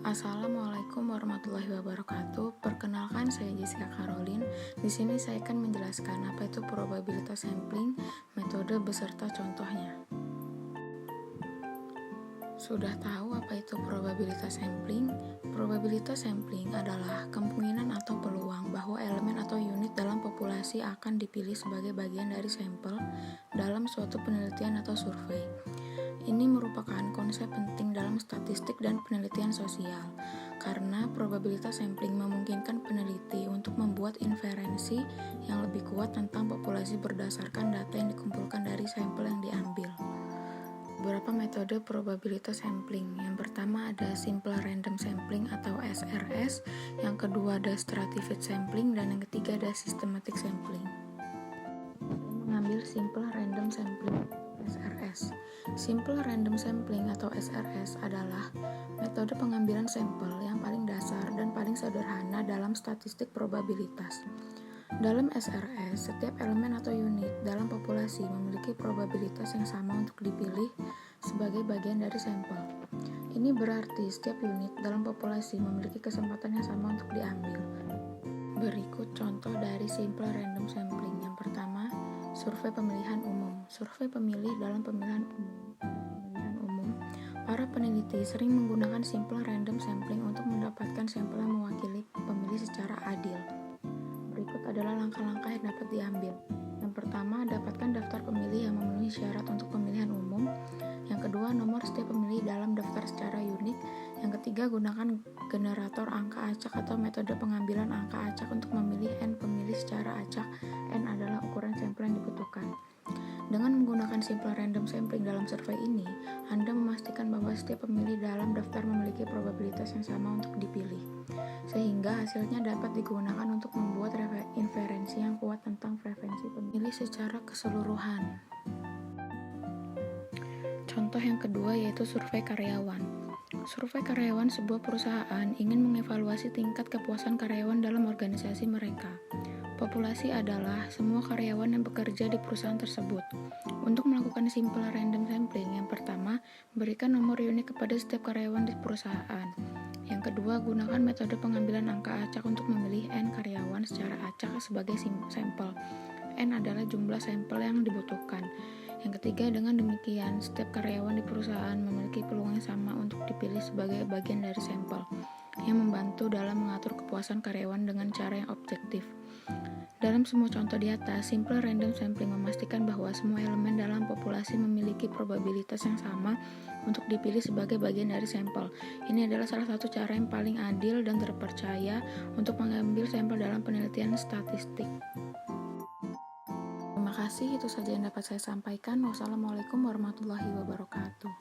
Assalamualaikum warahmatullahi wabarakatuh. Perkenalkan, saya Jessica Caroline. Di sini saya akan menjelaskan apa itu probabilitas sampling, metode beserta contohnya. Sudah tahu apa itu probabilitas sampling? Probabilitas sampling adalah kemungkinan atau peluang bahwa elemen atau unit dalam populasi akan dipilih sebagai bagian dari sampel dalam suatu penelitian atau survei. Ini merupakan konsep penting dalam statistik dan penelitian sosial, karena probabilitas sampling memungkinkan peneliti untuk membuat inferensi yang lebih kuat tentang populasi berdasarkan data yang dikumpulkan dari sampel yang diambil. Beberapa metode probabilitas sampling. Yang pertama ada simple random sampling atau SRS, yang kedua ada stratified sampling, dan yang ketiga ada systematic sampling. Mengambil simple random sampling SRS. Simple random sampling atau SRS adalah metode pengambilan sampel yang paling dasar dan paling sederhana dalam statistik probabilitas. Dalam SRS, setiap elemen atau unit dalam populasi memiliki probabilitas yang sama untuk dipilih sebagai bagian dari sampel. Ini berarti setiap unit dalam populasi memiliki kesempatan yang sama untuk diambil. Berikut contoh dari simple random sampling. Yang pertama, survei pemilihan umum. Survei pemilih dalam pemilihan umum, para peneliti sering menggunakan simple random sampling untuk mendapatkan sampel yang mewakili pemilih secara adil. Berikut adalah langkah-langkah yang dapat diambil. Yang pertama, dapatkan daftar pemilih yang memenuhi syarat untuk pemilihan umum. Yang kedua, nomor setiap pemilih dalam daftar secara unik. Yang ketiga, gunakan generator angka acak atau metode pengambilan angka acak untuk memilih N pemilih secara acak. N adalah ukuran sampel yang dibutuhkan. Dengan menggunakan simple random sampling dalam survei ini, Anda memastikan bahwa setiap pemilih dalam daftar memiliki probabilitas yang sama untuk dipilih, sehingga hasilnya dapat digunakan untuk membuat inferensi yang kuat tentang preferensi pemilih secara keseluruhan. Contoh yang kedua yaitu survei karyawan. Survei karyawan sebuah perusahaan ingin mengevaluasi tingkat kepuasan karyawan dalam organisasi mereka. Populasi adalah semua karyawan yang bekerja di perusahaan tersebut. Untuk melakukan simple random sampling, yang pertama, berikan nomor unik kepada setiap karyawan di perusahaan. Yang kedua, gunakan metode pengambilan angka acak untuk memilih N karyawan secara acak sebagai sampel. N adalah jumlah sampel yang dibutuhkan. Yang ketiga, dengan demikian, setiap karyawan di perusahaan memiliki peluang yang sama untuk dipilih sebagai bagian dari sampel, yang membantu dalam mengatur kepuasan karyawan dengan cara yang objektif. Dalam semua contoh di atas, simple random sampling memastikan bahwa semua elemen dalam populasi memiliki probabilitas yang sama untuk dipilih sebagai bagian dari sampel. Ini adalah salah satu cara yang paling adil dan terpercaya untuk mengambil sampel dalam penelitian statistik. Terima kasih, itu saja yang dapat saya sampaikan. Wassalamualaikum warahmatullahi wabarakatuh.